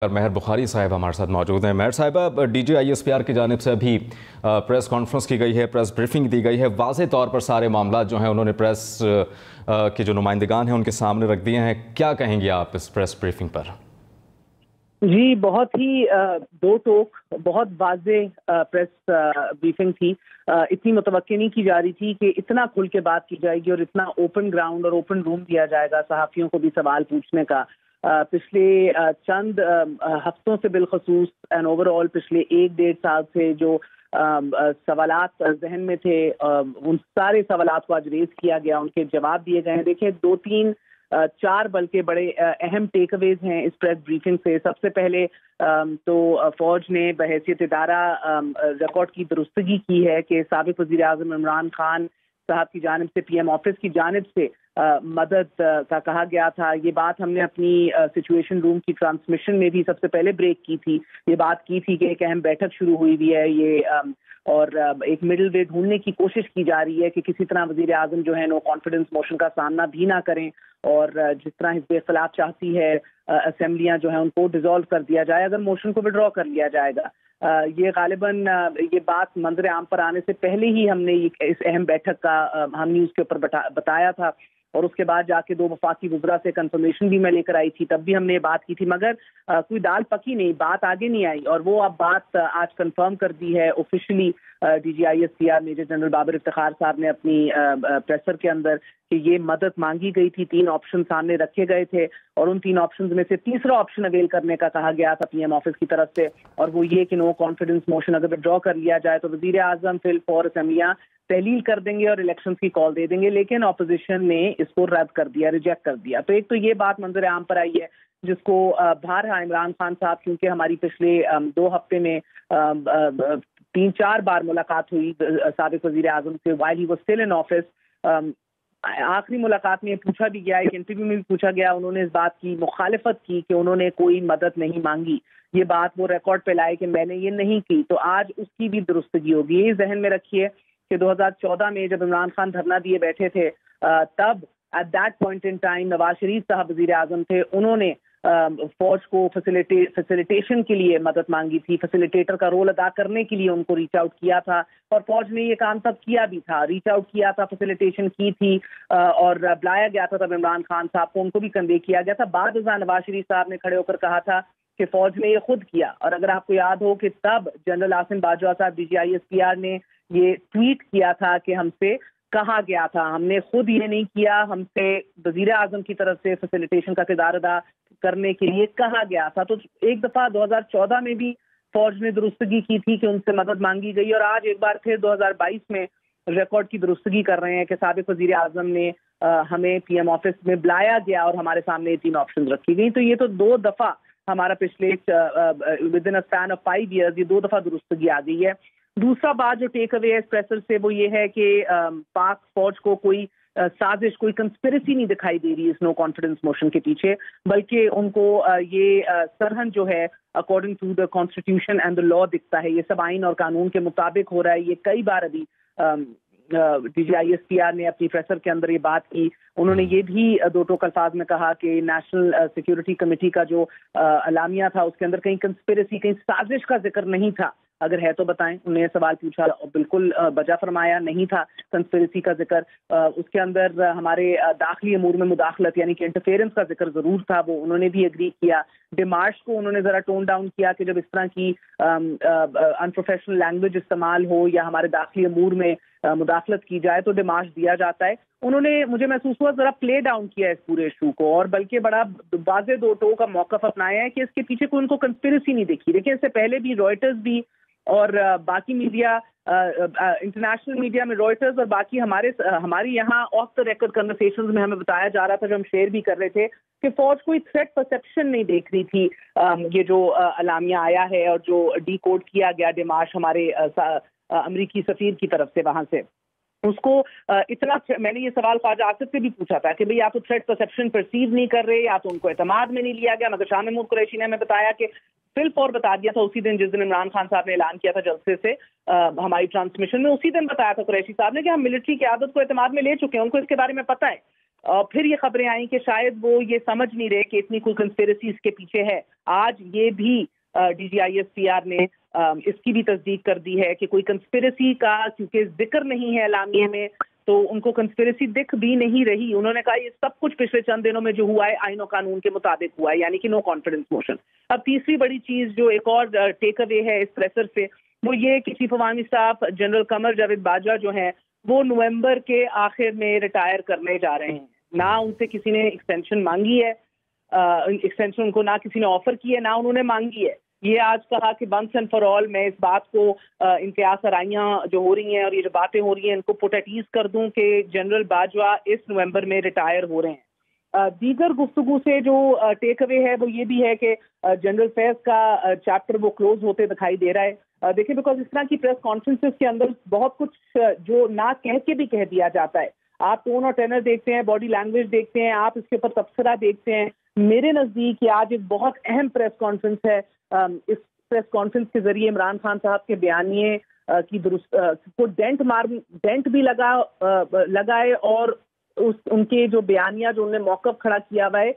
مہر بخاری صاحب ہمارے ساتھ موجود ہیں۔ مہر صاحبہ، D G I S P R کی جانب سے ابھی پریس کانفرنس کی گئی ہے، پریس بریفنگ دی گئی ہے، واضح طور پر سارے معاملات جو ہیں انہوں نے پریس کے جو نمائندگان ہیں ان کے سامنے رکھ دیے ہیں۔ کیا کہیں گے آپ اس پریس بریفنگ پر؟ جی، بہت ہی دو ٹوک، بہت واضح پریس بریفنگ تھی۔ اتنی متوقع نہیں کی جا رہی تھی کہ اتنا کھل کے بات کی جائے گی اور اتنا اوپن گراؤنڈ اور اوپن روم دیا جائے گا صحافیوں کو بھی سوال پوچھنے کا۔ پچھلے چند ہفتوں سے بالخصوص اینڈ اوور آل پچھلے 1-1.5 سال سے جو سوالات ذہن میں تھے، ان سارے سوالات کو آج ریز کیا گیا، ان کے جواب دیے گئے ہیں۔ دیکھیں، 2-3-4 بلکہ بڑے اہم ٹیک اویز ہیں اس پریس بریفنگ سے۔ سب سے پہلے تو فوج نے بحیثیت ادارہ ریکارڈ کی درستگی کی ہے کہ سابق وزیر اعظم عمران خان صاحب کی جانب سے پی ایم آفس کی جانب سے مدد کا کہا گیا تھا۔ یہ بات ہم نے اپنی سچویشن روم کی ٹرانسمیشن میں بھی سب سے پہلے بریک کی تھی۔ یہ بات کی تھی کہ ایک اہم بیٹھک شروع ہوئی ہوئی ہے اور ایک مڈل وے ڈھونڈنے کی کوشش کی جا رہی ہے کہ کسی طرح وزیر اعظم جو ہے نو کانفیڈنس موشن کا سامنا بھی نہ کریں، اور جس طرح حزب اختلاف چاہتی ہے اسمبلیاں جو ہیں ان کو ڈیزالو کر دیا جائے اگر موشن کو وڈرا کر لیا جائے گا۔ یہ غالباً یہ بات منظر عام پر آنے سے پہلے ہی ہم نے اس اہم بیٹھک کا ہم نیوز کے اوپر بتایا تھا، اور اس کے بعد جا کے 2 وفاقی وزراء سے کنفرمیشن بھی میں لے کر آئی تھی، تب بھی ہم نے یہ بات کی تھی، مگر کوئی دال پکی نہیں، بات آگے نہیں آئی، اور وہ اب بات آج کنفرم کر دی ہے officially D G I S P R major general Babar Iftikhar صاحب نے اپنی پریسر کے اندر کہ یہ مدد مانگی گئی تھی۔ 3 آپشن سامنے رکھے گئے تھے اور ان 3 آپشنز میں سے تیسرا آپشن اویل کرنے کا کہا گیا تھا پی ایم آفس کی طرف سے، اور وہ یہ کہ نو کانفیڈنس موشن اگر وڈرا کر لیا جائے تو وزیر اعظم فی الفور اسمبلیاں تحلیل کر دیں گے اور الیکشن کی کال دے دیں گے، لیکن اپوزیشن نے اس کو رد کر دیا، ریجیکٹ کر دیا۔ تو ایک تو یہ بات منظر عام پر آئی ہے جس کو بہرحال عمران خان صاحب، کیونکہ ہماری پچھلے 2 ہفتے میں 3-4 بار ملاقات ہوئی سابق وزیر اعظم سے while he was still in office۔ آخری ملاقات میں یہ پوچھا بھی گیا، ایک انٹرویو میں بھی پوچھا گیا، انہوں نے اس بات کی مخالفت کی کہ انہوں نے کوئی مدد نہیں مانگی، یہ بات وہ ریکارڈ پہ لائے کہ میں نے یہ نہیں کی۔ تو آج اس کی بھی درستگی ہوگی۔ یہ ذہن میں رکھیے کہ 2014 میں جب عمران خان دھرنا دیے بیٹھے تھے، تب at that point in time Nawaz Sharif صاحب وزیر اعظم تھے، انہوں نے فوج کو فیسیلیٹیشن کے لیے مدد مانگی تھی، فیسیلیٹیٹر کا رول ادا کرنے کے لیے ان کو ریچ آؤٹ کیا تھا، اور فوج نے یہ کام تب کیا بھی تھا، ریچ آؤٹ کیا تھا، فیسیلیٹیشن کی تھی، اور بلایا گیا تھا تب عمران خان صاحب کو، ان کو بھی کنوے کیا گیا تھا۔ بعد ازاں نواز شریف صاحب نے کھڑے ہو کر کہا تھا کہ فوج نے یہ خود کیا، اور اگر آپ کو یاد ہو کہ تب جنرل عاصم باجوہ صاحب D G I S P R نے یہ ٹویٹ کیا تھا کہ ہم سے کہا گیا تھا، ہم نے خود یہ نہیں کیا، ہم سے وزیر اعظم کی طرف سے فیسیلیٹیشن کا کردار ادا کرنے کے لیے کہا گیا تھا۔ تو ایک دفعہ 2014 میں بھی فوج نے درستگی کی تھی کہ ان سے مدد مانگی گئی، اور آج ایک بار پھر 2022 میں ریکارڈ کی درستگی کر رہے ہیں کہ سابق وزیر اعظم نے ہمیں پی ایم آفس میں بلایا گیا اور ہمارے سامنے 3 آپشن رکھی گئی۔ تو یہ تو 2 دفعہ ہمارا پچھلے with in span of 5 years یہ 2 دفعہ درستگی آ گئی ہے۔ دوسرا بات جو ٹیک اوے ہے پریسر سے وہ یہ ہے کہ پاک فوج کو کوئی سازش، کوئی کنسپریسی نہیں دکھائی دے رہی اس نو کانفیڈنس موشن کے پیچھے، بلکہ ان کو یہ سرہن جو ہے according to the constitution and the law دکھتا ہے، یہ سب آئین اور قانون کے مطابق ہو رہا ہے۔ یہ کئی بار ابھی D G I S P R نے اپنی پریسر کے اندر یہ بات کی، انہوں نے یہ بھی 2 ٹوک الفاظ میں کہا کہ نیشنل سیکیورٹی کمیٹی کا جو اعلامیہ تھا اس کے اندر کہیں کنسپریسی، کہیں سازش کا ذکر نہیں تھا، اگر ہے تو بتائیں۔ انہوں نے سوال پوچھا، بالکل بجا فرمایا نہیں تھا کنسپریسی کا ذکر۔ اس کے اندر ہمارے داخلی امور میں مداخلت یعنی کہ انٹرفیئرنس کا ذکر ضرور تھا، وہ انہوں نے بھی اگری کیا۔ ڈیمارش کو انہوں نے ذرا ٹون ڈاؤن کیا کہ جب اس طرح کی انپروفیشنل لینگویج استعمال ہو یا ہمارے داخلی امور میں مداخلت کی جائے تو ڈیمارش دیا جاتا ہے۔ انہوں نے، مجھے محسوس ہوا، ذرا پلے ڈاؤن کیا اس پورے ایشو کو، اور بلکہ بڑا واضح 2 ٹوک کا موقف اپنایا ہے کہ اس کے پیچھے کوئی ان کو کنسپریسی نہیں دیکھی۔ دیکھیں، اس سے پہلے بھی رائٹرز بھی اور باقی میڈیا، انٹرنیشنل میڈیا میں رائٹرز اور باقی ہماری یہاں آف دا ریکارڈ کنورسیشنز میں ہمیں بتایا جا رہا تھا، جو ہم شیئر بھی کر رہے تھے، کہ فوج کوئی تھریٹ پرسیپشن نہیں دیکھ رہی تھی۔ یہ جو اعلامیہ آیا ہے اور جو ڈی کوڈ کیا گیا ڈیمارش ہمارے امریکی سفیر کی طرف سے وہاں سے، اس کو اتنا، میں نے یہ سوال خواجہ آصف سے بھی پوچھا تھا کہ بھئی یا تو تھریٹ پرسیپشن پرسیو نہیں کر رہے یا تو ان کو اعتماد میں نہیں لیا گیا، مگر شاہ محمود قریشی نے ہمیں بتایا کہ فی الفور بتا دیا تھا اسی دن جس دن عمران خان صاحب نے اعلان کیا تھا جلسے سے ہماری ٹرانسمیشن میں، اسی دن بتایا تھا قریشی صاحب نے کہ ہم ملٹری قیادت کو اعتماد میں لے چکے ہیں، ان کو اس کے بارے میں پتہ ہے۔ اور پھر یہ خبریں آئیں کہ شاید وہ یہ سمجھ نہیں رہے کہ اتنی کوئی کنسپیریسی اس کے پیچھے ہے. آج یہ بھی D G I S P R نے اس کی بھی تصدیق کر دی ہے کہ کوئی کنسپیریسی کا کیونکہ ذکر نہیں ہے اعلامیے میں تو ان کو کنسپیریسی دکھ بھی نہیں رہی. انہوں نے کہا یہ سب کچھ پچھلے چند دنوں میں جو ہوا ہے آئین و قانون کے مطابق ہوا ہے, یعنی کہ نو کانفیڈنس موشن. اب تیسری بڑی چیز جو ایک اور ٹیک اوے ہے اس پریسر سے وہ یہ کہ چیف عوامی اسٹاف جنرل قمر جاوید باجوہ جو ہیں وہ نومبر کے آخر میں ریٹائر کرنے جا رہے ہیں. نہ ان سے کسی نے ایکسٹینشن مانگی ہے, ایکسٹینشن ان کو نہ کسی نے آفر کی ہے نہ انہوں نے مانگی ہے. یہ آج کہا کہ ونس اینڈ فار آل میں اس بات کو ان کے آسرائیاں جو ہو رہی ہیں اور یہ جو باتیں ہو رہی ہیں ان کو پٹ ایٹ ایز کر دوں کہ جنرل باجوہ اس نومبر میں ریٹائر ہو رہے ہیں. دیگر گفتگو سے جو ٹیک اوے ہے وہ یہ بھی ہے کہ جنرل فیض کا چیپٹر وہ کلوز ہوتے دکھائی دے رہا ہے. دیکھیں بیکاز اس طرح کی پریس کانفرنسز کے اندر بہت کچھ جو نہ کہہ کے بھی کہہ دیا جاتا ہے. آپ ٹون اور ٹینر دیکھتے ہیں, باڈی لینگویج دیکھتے ہیں, آپ اس کے اوپر تبصرہ دیکھتے ہیں. میرے نزدیک یہ آج ایک بہت اہم پریس کانفرنس ہے. اس پریس کانفرنس کے ذریعے عمران خان صاحب کے بیانیے کی درست کو ڈینٹ بھی لگائے اور ان کے جو بیانیہ جو انہوں نے موقف کھڑا کیا ہوا ہے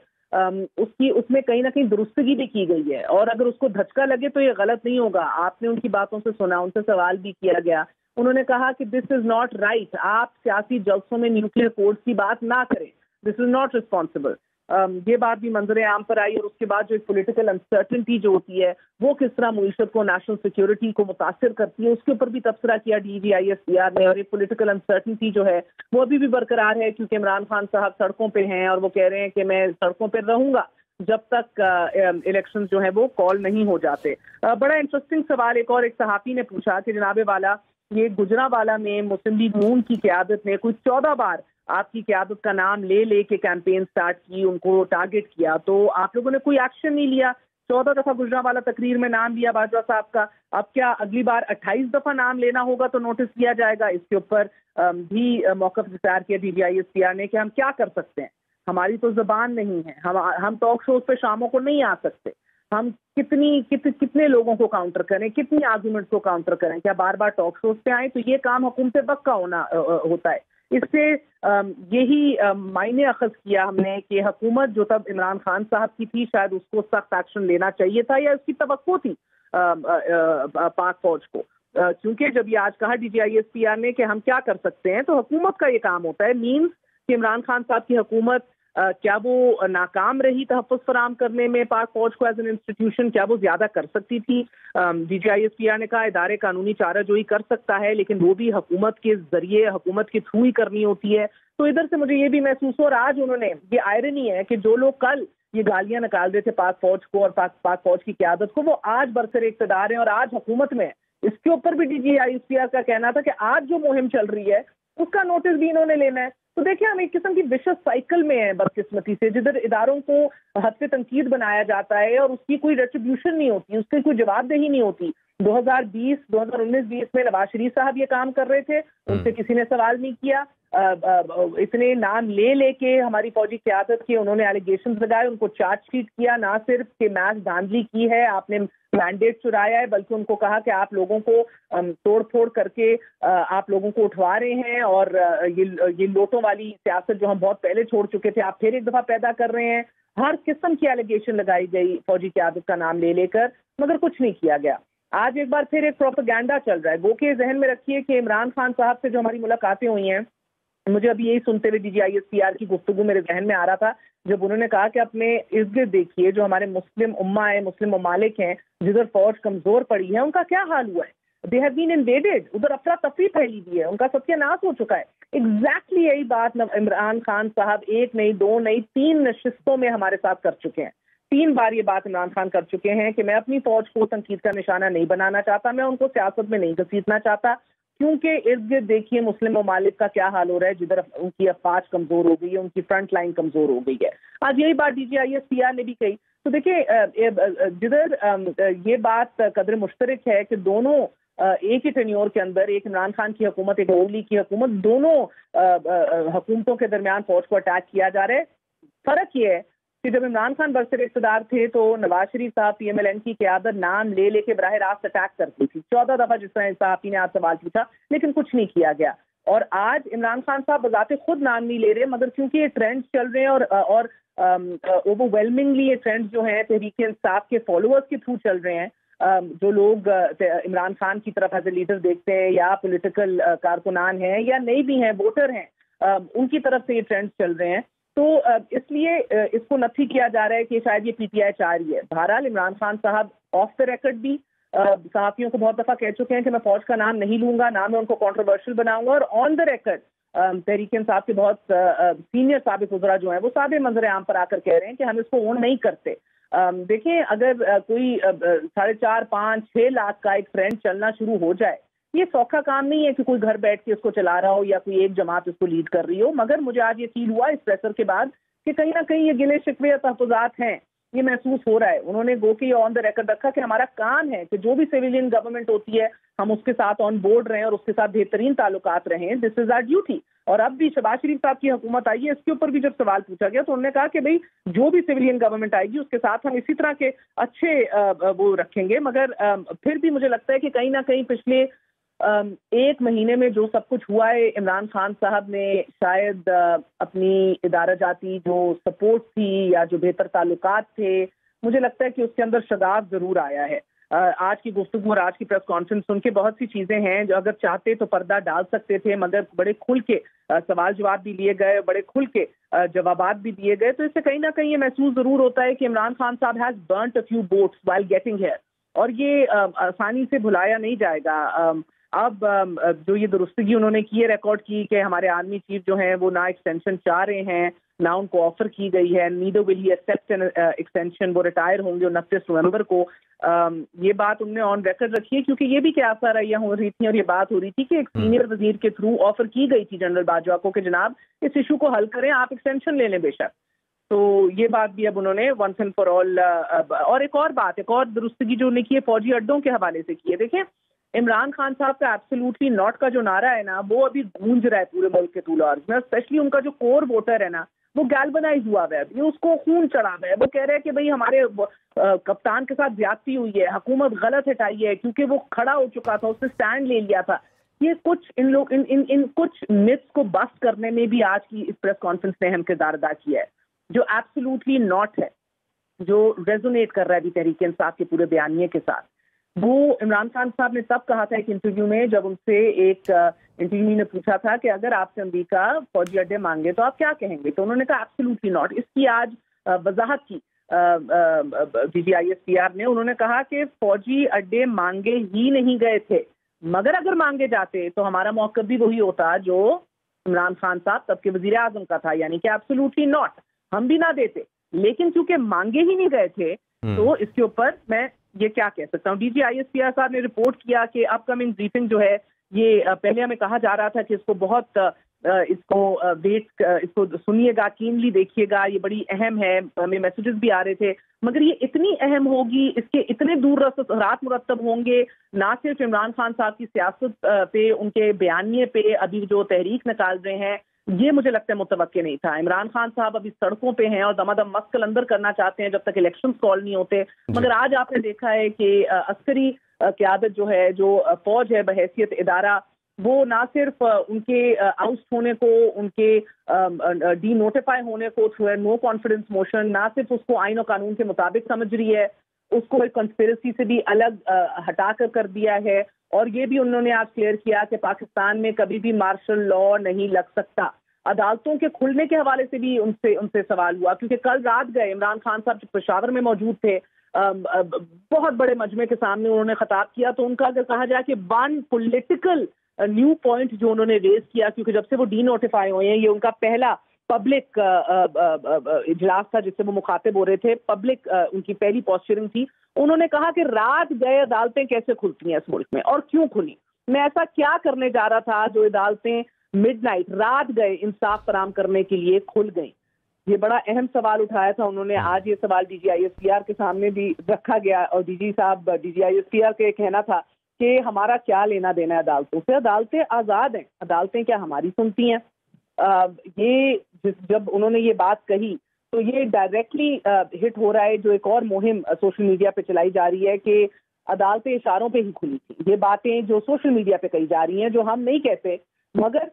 اس میں کہیں نہ کہیں درستگی بھی کی گئی ہے. اور اگر اس کو دھچکا لگے تو یہ غلط نہیں ہوگا. آپ نے ان کی باتوں سے سنا, ان سے سوال بھی کیا گیا. انہوں نے کہا کہ دس از ناٹ رائٹ, آپ سیاسی جلسوں میں نیوکلیر کوڈ کی بات نہ کریں, دس از ناٹ ریسپانسبل. یہ بات بھی منظر عام پر آئی. اور اس کے بعد جو ایک پولیٹیکل انسرٹنٹی جو ہوتی ہے وہ کس طرح معیشت کو, نیشنل سیکیورٹی کو متاثر کرتی ہے, اس کے اوپر بھی تبصرہ کیا D G I S P R نے. اور یہ پولیٹیکل انسرٹنٹی جو ہے وہ ابھی بھی برقرار ہے کیونکہ عمران خان صاحب سڑکوں پہ ہیں اور وہ کہہ رہے ہیں کہ میں سڑکوں پہ رہوں گا جب تک الیکشن جو ہے وہ کال نہیں ہو جاتے. بڑا انٹرسٹنگ سوال ایک اور ایک صحافی نے پوچھا کہ جناب والا یہ گجرانوالہ میں مسلم لیگ نون کی قیادت نے کوئی 14 بار آپ کی قیادت کا نام لے کے کیمپین سٹارٹ کی, ان کو ٹارگٹ کیا, تو آپ لوگوں نے کوئی ایکشن نہیں لیا. 14 دفعہ گجرانوالہ تقریر میں نام لیا باجوہ صاحب کا. اب کیا اگلی بار 28 دفعہ نام لینا ہوگا تو نوٹس لیا جائے گا؟ اس کے اوپر بھی موقف اختیار کیا D G I S P R نے کہ ہم کیا کر سکتے ہیں, ہماری تو زبان نہیں ہے, ہم ٹاک شوز پہ شاموں کو نہیں آ سکتے, ہم کتنے لوگوں کو کاؤنٹر کریں, کتنی آرگومنٹ کو کاؤنٹر کریں, کیا بار بار ٹاک شوز پہ آئیں؟ تو یہ کام حکومت وقت کا ہوتا ہے. اس سے یہی معنی اخذ کیا ہم نے کہ حکومت جو تب عمران خان صاحب کی تھی شاید اس کو سخت ایکشن لینا چاہیے تھا یا اس کی توقع تھی پاک فوج کو, کیونکہ جب یہ آج کہا D G I S P R نے کہ ہم کیا کر سکتے ہیں تو حکومت کا یہ کام ہوتا ہے. مینز کہ عمران خان صاحب کی حکومت کیا وہ ناکام رہی تحفظ فراہم کرنے میں پاک فوج کو ایز این انسٹیٹیوشن, کیا وہ زیادہ کر سکتی تھی؟ D G I S P R نے کہا ادارے قانونی چارہ جوئی کر سکتا ہے لیکن وہ بھی حکومت کے ذریعے, حکومت کے تھرو ہی کرنی ہوتی ہے. تو ادھر سے مجھے یہ بھی محسوس ہو, اور آج انہوں نے, یہ آئرنی ہے کہ جو لوگ کل یہ گالیاں نکال رہے تھے پاک فوج کو اور پاک فوج کی قیادت کو, وہ آج برسر اقتدار ہیں اور آج حکومت میں. اس کے اوپر بھی D G I S P R کا کہنا تھا کہ آج جو مہم چل رہی ہے اس کا نوٹس بھی انہوں نے لینا ہے. تو دیکھیں ہم ایک قسم کی وشس سائیکل میں ہیں بدقسمتی سے, جدھر اداروں کو حد سے تنقید بنایا جاتا ہے اور اس کی کوئی ریٹریبیوشن نہیں ہوتی, اس کی کوئی جواب دہی نہیں ہوتی. 2019-20 میں نواز شریف صاحب یہ کام کر رہے تھے, ان سے کسی نے سوال نہیں کیا. اتنے نام لے کے ہماری فوجی قیادت کے انہوں نے ایلیگیشنز لگائے, ان کو چارج شیٹ کیا, نہ صرف کہ میچ دھاندلی کی ہے, آپ نے مینڈیٹ چرایا ہے, بلکہ ان کو کہا کہ آپ لوگوں کو توڑ پھوڑ کر کے آپ لوگوں کو اٹھوا رہے ہیں اور یہ لوٹوں والی سیاست جو ہم بہت پہلے چھوڑ چکے تھے آپ پھر ایک دفعہ پیدا کر رہے ہیں. ہر قسم کی ایلیگیشن لگائی گئی فوجی قیادت کا نام لے کر, مگر کچھ نہیں کیا گیا. آج ایک بار پھر ایک پروپیگنڈا چل رہا ہے. گو کہ ذہن میں رکھیے کہ عمران خان صاحب سے جو ہماری ملاقاتیں ہوئی ہیں, مجھے ابھی یہی سنتے ہوئے D G I S P R کی گفتگو میرے ذہن میں آ رہا تھا جب انہوں نے کہا کہ اپنے ارد گرد دیکھیے جو ہمارے مسلم امہ ہے, مسلم ممالک ہیں جدھر فوج کمزور پڑی ہے, ان کا کیا حال ہوا ہے. دے ہیو بین انویڈیڈ, ادھر افراتفری پھیلی ہوئی ہے, ان کا ستیہ ناش ہو چکا ہے. ایگزیکٹلی یہی بات عمران خان صاحب 1 نہیں 2 نہیں 3 نشستوں میں ہمارے ساتھ کر چکے ہیں. 3 بار یہ بات عمران خان کر چکے ہیں کہ میں اپنی فوج کو تنقید کا نشانہ نہیں بنانا چاہتا, میں ان کو سیاست میں نہیں گھسیٹنا چاہتا, کیونکہ ارد گرد دیکھیے مسلم ممالک کا کیا حال ہو رہا ہے جدھر ان کی افواج کمزور ہو گئی ہے, ان کی فرنٹ لائن کمزور ہو گئی ہے. آج یہی بات D G I S P R نے بھی کہی. تو دیکھیے جدھر یہ بات قدر مشترک ہے کہ دونوں ایک ہی ٹینیور کے اندر, ایک عمران خان کی حکومت ایک نون لیگ کی حکومت, دونوں حکومتوں کے درمیان فوج کو اٹیک کیا جا رہا ہے. فرق یہ ہے کہ جب عمران خان برسر اقتدار تھے تو نواز شریف صاحب پی ایم ایل این کی قیادت نام لے کے براہ راست اٹیک کرتی تھی 14 دفعہ, جس طرح صحافی نے آج سوال پوچھا, لیکن کچھ نہیں کیا گیا. اور آج عمران خان صاحب بذات خود نام نہیں لے رہے، مگر کیونکہ یہ ٹرینڈ چل رہے ہیں اور اوورویلمنگلی یہ ٹرینڈ جو ہیں تحریک انصاف کے فالوورز کے تھرو چل رہے ہیں، جو لوگ عمران خان کی طرف ایز اے لیڈر دیکھتے ہیں یا پولیٹیکل کارکنان ہیں یا نہیں بھی ہیں، ووٹر ہیں، ان کی طرف سے یہ ٹرینڈ چل رہے ہیں، تو اس لیے اس کو نفی کیا جا رہا ہے کہ شاید یہ پی ٹی آئی چاہ رہی ہے۔ بہرحال عمران خان صاحب آف دا ریکارڈ بھی صحافیوں کو بہت دفعہ کہہ چکے ہیں کہ میں فوج کا نام نہیں لوں گا، نہ میں ان کو کنٹروورشل بناؤں گا، اور آن دا ریکارڈ تحریک انصاف کے بہت سینئر سابق وزراء جو ہیں وہ سادے منظر عام پر آ کر کہہ رہے ہیں کہ ہم اس کو اون نہیں کرتے۔ دیکھیں، اگر کوئی 4.5 5 6 لاکھ کا ایک ٹرینڈ چلنا شروع ہو جائے، یہ سوکھا کام نہیں ہے کہ کوئی گھر بیٹھ کے اس کو چلا رہا ہو یا کوئی ایک جماعت اس کو لیڈ کر رہی ہو، مگر مجھے آج یہ فیل ہوا اس پریسر کے بعد کہ کہیں نہ کہیں یہ گلے شکوے یا تحفظات ہیں، یہ محسوس ہو رہا ہے۔ انہوں نے گو کہ یہ آن دا ریکارڈ رکھا کہ ہمارا کام ہے کہ جو بھی سویلین گورنمنٹ ہوتی ہے ہم اس کے ساتھ آن بورڈ رہیں اور اس کے ساتھ بہترین تعلقات رہیں، دس از آر ڈیوٹی۔ اور اب بھی شہباز شریف صاحب کی حکومت آئی ہے، اس کے اوپر بھی جب سوال پوچھا گیا تو انہوں نے کہا کہ بھئی جو بھی سویلین گورنمنٹ آئے گی اس کے ساتھ ہم اسی طرح کے اچھے وہ رکھیں گے، مگر پھر بھی مجھے لگتا ہے کہ کہیں نہ کہیں پچھلے 1 مہینے میں جو سب کچھ ہوا ہے، عمران خان صاحب نے شاید اپنی ادارہ جاتی جو سپورٹ تھی یا جو بہتر تعلقات تھے، مجھے لگتا ہے کہ اس کے اندر شگاف ضرور آیا ہے۔ آج کی گفتگو اور آج کی پریس کانفرنس سن کے بہت سی چیزیں ہیں جو اگر چاہتے تو پردہ ڈال سکتے تھے، مگر بڑے کھل کے سوال جواب بھی لیے گئے، بڑے کھل کے جوابات بھی دیے گئے، تو اس سے کہیں نہ کہیں یہ محسوس ضرور ہوتا ہے کہ عمران خان صاحب has burnt a few boats while getting here, اور یہ آسانی سے بھلایا نہیں جائے گا۔ اب جو یہ درستگی انہوں نے کی ہے ریکارڈ کی کہ ہمارے آرمی چیف جو ہیں وہ نہ ایکسٹینشن چاہ رہے ہیں، نہ ان کو آفر کی گئی ہے، neither will he accept an extension, وہ ریٹائر ہوں گے 29 نومبر کو۔ یہ بات انہوں نے آن ریکارڈ رکھی ہے کیونکہ یہ بھی کیا رہی ہو رہی تھی اور یہ بات ہو رہی تھی کہ ایک سینئر وزیر کے تھرو آفر کی گئی تھی جنرل باجوہ کو کہ جناب اس ایشو کو حل کریں، آپ ایکسٹینشن لے لیں بے شک۔ تو یہ بات بھی اب انہوں نے ونس اینڈ فار آل۔ اور ایک اور بات، ایک اور درستگی جو انہوں نے کی ہے فوجی اڈوں کے حوالے سے کی ہے۔ دیکھیں، عمران خان صاحب کا ایبسولوٹلی ناٹ کا جو نعرہ ہے نا وہ ابھی گونج رہا ہے پورے ملک کے طول و عرض میں، اسپیشلی ان کا جو کور ووٹر ہے نا وہ گیلبنائز ہوا ہے، یہ اس کو خون چڑھا ہے، وہ کہہ رہے ہیں کہ بھئی ہمارے کپتان کے ساتھ زیادتی ہوئی ہے، حکومت غلط ہٹائی ہے کیونکہ وہ کھڑا ہو چکا تھا، اس نے سٹینڈ لے لیا تھا۔ یہ کچھ ان کچھ متس کو بسٹ کرنے میں بھی آج کی اس پریس کانفرنس نے اہم کردار ادا کیا ہے، جو ایبسولوٹلی ناٹ ہے، جو ریزونیٹ کر رہا ہے بھی تحریک انصاف کے پورے بیانیے کے ساتھ۔ وہ عمران خان صاحب نے تب کہا تھا ایک انٹرویو میں، جب ان سے ایک انٹرویو نے پوچھا تھا کہ اگر آپ سے امریکہ فوجی اڈے مانگے تو آپ کیا کہیں گے، تو انہوں نے کہا ایبسولوٹلی ناٹ۔ اس کی آج وضاحت کی D G I S P R نے، انہوں نے کہا کہ فوجی اڈے مانگے ہی نہیں گئے تھے، مگر اگر مانگے جاتے تو ہمارا موقف بھی وہی ہوتا جو عمران خان صاحب تب کے وزیر اعظم کا تھا، یعنی کہ ایبسولوٹلی ناٹ، ہم بھی نہ دیتے، لیکن چونکہ مانگے ہی نہیں گئے تھے تو اس کے اوپر میں یہ کیا کہہ سکتا ہوں۔ D G I S P R صاحب نے رپورٹ کیا کہ اپ کمنگ بریفنگ جو ہے یہ پہلے ہمیں کہا جا رہا تھا کہ اس کو بہت اس کو سنیے گا، کینلی دیکھیے گا، یہ بڑی اہم ہے، ہمیں میسیجز بھی آ رہے تھے، مگر یہ اتنی اہم ہوگی، اس کے اتنے دور رات مرتب ہوں گے، نہ صرف عمران خان صاحب کی سیاست پہ، ان کے بیانیے پہ ابھی جو تحریک نکال رہے ہیں، یہ مجھے لگتا ہے متوقع نہیں تھا۔ عمران خان صاحب ابھی سڑکوں پہ ہیں اور دم مسکل اندر کرنا چاہتے ہیں جب تک الیکشنز کال نہیں ہوتے، مگر آج آپ نے دیکھا ہے کہ عسکری قیادت جو ہے، جو فوج ہے بحیثیت ادارہ، وہ نہ صرف ان کے آؤسٹ ہونے کو، ان کے ڈی نوٹیفائی ہونے کو تھرو نو کانفیڈنس موشن، نہ صرف اس کو آئین و قانون کے مطابق سمجھ رہی ہے، اس کو ایک کنسپیرسی سے بھی الگ ہٹا کر دیا ہے، اور یہ بھی انہوں نے آج کلیئر کیا کہ پاکستان میں کبھی بھی مارشل لا نہیں لگ سکتا۔ عدالتوں کے کھلنے کے حوالے سے بھی ان سے سوال ہوا، کیونکہ کل رات گئے عمران خان صاحب جو پشاور میں موجود تھے، بہت بڑے مجمع کے سامنے انہوں نے خطاب کیا، تو ان کا اگر کہا جائے کہ ون پولیٹیکل نیو پوائنٹ جو انہوں نے ریز کیا، کیونکہ جب سے وہ ڈی نوٹیفائی ہوئے ہیں، یہ ان کا پہلا پبلک اجلاس تھا جس سے وہ مخاطب ہو رہے تھے، پبلک ان کی پہلی پوسچرنگ تھی، انہوں نے کہا کہ رات گئے عدالتیں کیسے کھلتی ہیں اس ملک میں اور کیوں کھلی، میں ایسا کیا کرنے جا رہا تھا جو عدالتیں مڈ نائٹ رات گئے انصاف فراہم کرنے کے لیے کھل گئیں۔ یہ بڑا اہم سوال اٹھایا تھا انہوں نے، آج یہ سوال D G I S P R کے سامنے بھی رکھا گیا، اور D G I S P R کا کہنا تھا کہ ہمارا کیا لینا دینا ہے عدالتوں سے، عدالتیں آزاد ہیں، عدالتیں کیا ہماری سنتی ہیں۔ یہ جب انہوں نے یہ بات کہی تو یہ ڈائریکٹلی ہٹ ہو رہا ہے جو ایک اور مہم سوشل میڈیا پہ چلائی جا رہی ہے کہ عدالتیں اشاروں پہ ہی کھلی تھی۔ یہ باتیں جو سوشل میڈیا پہ کہی جا رہی ہیں، جو ہم نہیں کہتے، مگر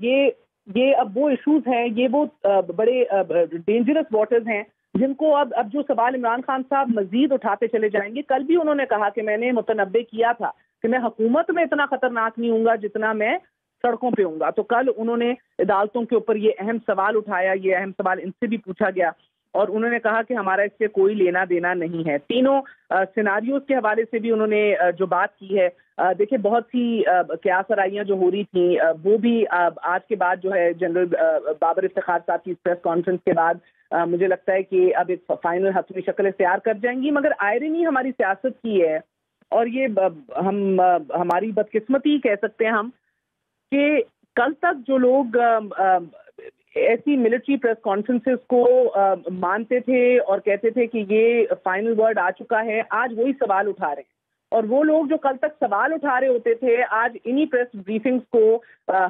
یہ اب وہ ایشوز ہیں، یہ وہ بڑے ڈینجرس واٹرز ہیں جن کو اب جو سوال عمران خان صاحب مزید اٹھاتے چلے جائیں گے. کل بھی انہوں نے کہا کہ میں نے متنبع کیا تھا کہ میں حکومت میں اتنا خطرناک نہیں ہوں گا جتنا میں سڑکوں پہ ہوں گا. تو کل انہوں نے عدالتوں کے اوپر یہ اہم سوال اٹھایا، یہ اہم سوال ان سے بھی پوچھا گیا اور انہوں نے کہا کہ ہمارا اس سے کوئی لینا دینا نہیں ہے. تینوں سیناریوز کے حوالے سے بھی انہوں نے جو بات کی ہے، دیکھیں بہت سی قیاس آرائیاں جو ہو رہی تھیں وہ بھی آج کے بعد جو ہے جنرل بابر افتخار صاحب کی پریس کانفرنس کے بعد مجھے لگتا ہے کہ اب ایک فائنل حتمی شکل اختیار کر جائیں گی. مگر آئرنی ہماری سیاست کی ہے اور یہ ہماری بدقسمتی کہہ سکتے ہیں ہم کہ کل تک جو لوگ ایسی ملٹری پریس کانفرنسز کو مانتے تھے اور کہتے تھے کہ یہ فائنل ورڈ آ چکا ہے، آج وہی سوال اٹھا رہے ہیں. اور وہ لوگ جو کل تک سوال اٹھا رہے ہوتے تھے آج انہی پریس بریفنگز کو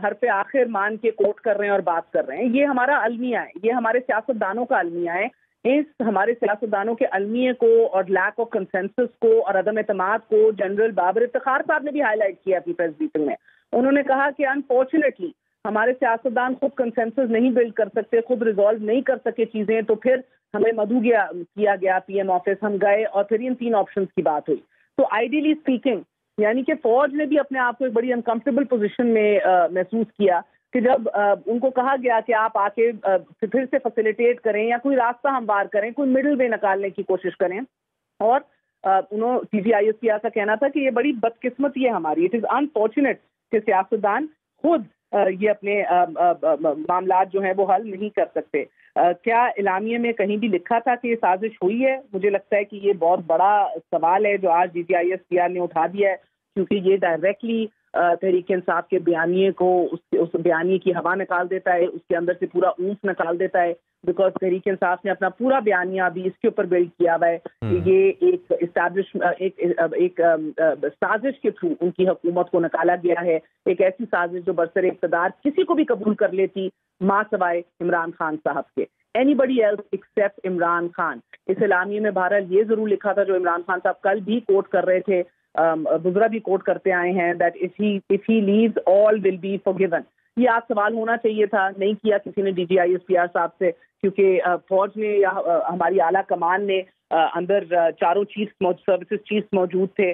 حرف آخر مان کے کوٹ کر رہے ہیں اور بات کر رہے ہیں. یہ ہمارا المیہ ہے، یہ ہمارے سیاستدانوں کا المیہ ہے. اس ہمارے سیاستدانوں کے المیہ کو اور لیک آف کنسنسس کو اور عدم اعتماد کو جنرل بابر افتخار صاحب نے بھی ہائی لائٹ کیا اپنی پریس بریفنگ میں. انہوں نے کہا کہ انفارچونیٹلی ہمارے سیاستدان خود کنسنسس نہیں بلڈ کر سکتے، خود ریزالو نہیں کر سکے چیزیں، تو پھر ہمیں مدعو کیا گیا پی ایم آفس، ہم گئے اور پھر ان 3 آپشنز کی بات ہوئی. تو آئیڈیلی اسپیکنگ یعنی کہ فوج نے بھی اپنے آپ کو ایک بڑی انکمفرٹیبل پوزیشن میں محسوس کیا کہ جب ان کو کہا گیا کہ آپ آ کے پھر سے فیسیلیٹیٹ کریں یا کوئی راستہ ہموار کریں، کوئی مڈل وے نکالنے کی کوشش کریں. اور CGISPR کا کہنا تھا کہ یہ بڑی بدقسمتی ہے ہماری، اٹ از انفارچونیٹ کہ سیاستدان خود یہ اپنے معاملات جو ہیں وہ حل نہیں کر سکتے. کیا اعلامیے میں کہیں بھی لکھا تھا کہ یہ سازش ہوئی ہے؟ مجھے لگتا ہے کہ یہ بہت بڑا سوال ہے جو آج DGISPR نے اٹھا دیا ہے، کیونکہ یہ ڈائریکٹلی تحریک انصاف کے بیانیے کو اس بیانیے کی ہوا نکال دیتا ہے، اس کے اندر سے پورا اونف نکال دیتا ہے. بیکاز تحریک انصاف نے اپنا پورا بیانیہ بھی اس کے اوپر بلڈ کیا ہوا ہے کہ یہ ایک سازش کے تھرو ان کی حکومت کو نکالا گیا ہے، ایک ایسی سازش جو برسر اقتدار کسی کو بھی قبول کر لیتی ماں سوائے عمران خان صاحب کے، اینی بڈی ایلس ایکسیپٹ عمران خان. اس اعلامیے میں بہرحال یہ ضرور لکھا تھا جو عمران خان صاحب کل بھی کوٹ کر رہے تھے، بزرا بھی کوٹ کرتے آئے ہیں، that if he leaves all will be forgiven. یہ آج سوال ہونا چاہیے تھا، نہیں کیا کسی نے DGISPR صاحب سے، کیونکہ فوج نے یا ہماری اعلیٰ کمان نے اندر چاروں سروسز چیفز موجود تھے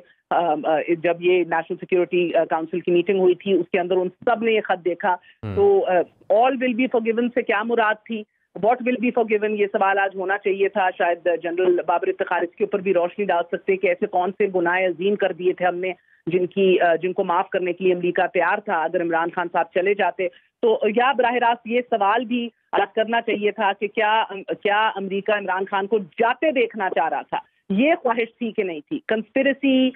جب یہ نیشنل سیکیورٹی کاؤنسل کی میٹنگ ہوئی تھی، اس کے اندر ان سب نے یہ خط دیکھا. تو all will be forgiven سے کیا مراد تھی؟ واٹ ول بی forgiven یہ سوال آج ہونا چاہیے تھا. شاید جنرل بابر افتخار اس کے اوپر بھی روشنی ڈال سکتے کہ ایسے کون سے گناہ عظیم کر دیے تھے ہم نے جن کو معاف کرنے کے لیے امریکہ تیار تھا اگر عمران خان صاحب چلے جاتے. تو یا براہ راست یہ سوال بھی رد کرنا چاہیے تھا کہ کیا امریکہ عمران خان کو جاتے دیکھنا چاہ رہا تھا، یہ خواہش تھی کہ نہیں تھی. کنسپریسی،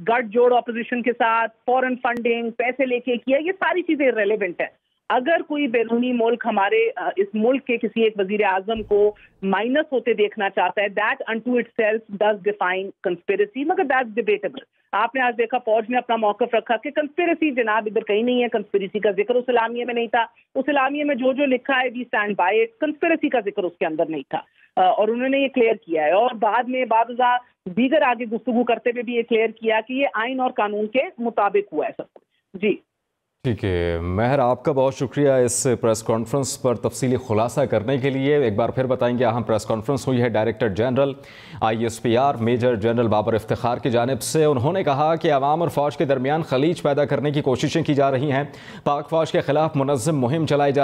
گٹھ جوڑ اپوزیشن کے ساتھ، فورن فنڈنگ، پیسے لے کے کیا، یہ ساری چیزیں ریلیونٹ ہیں. اگر کوئی بیرونی ملک ہمارے اس ملک کے کسی ایک وزیر اعظم کو مائنس ہوتے دیکھنا چاہتا ہے، that into it self does define conspiracy, مگر دیٹس ڈیبیٹیبل. آپ نے آج دیکھا فوج نے اپنا موقف رکھا کہ کنسپریسی جناب ادھر کہیں نہیں ہے، کنسپریسی کا ذکر اس اعلامیے میں نہیں تھا، اس اعلامیے میں جو لکھا ہے we stand by it, conspiracy کا ذکر اس کے اندر نہیں تھا. اور انہوں نے یہ کلیئر کیا ہے اور بعد میں دیگر آگے گفتگو کرتے ہوئے بھی یہ کلیئر کیا کہ یہ آئین اور قانون کے مطابق ہوا ہے سب کچھ. جی ٹھیک ہے مہر، آپ کا بہت شکریہ اس پریس کانفرنس پر تفصیلی خلاصہ کرنے کے لیے. ایک بار پھر بتائیں گے اہم پریس کانفرنس ہوئی ہے director general ISPR major general Babar Iftikhar کی جانب سے. انہوں نے کہا کہ عوام اور فوج کے درمیان خلیج پیدا کرنے کی کوششیں کی جا رہی ہیں، پاک فوج کے خلاف منظم مہم چلائی جا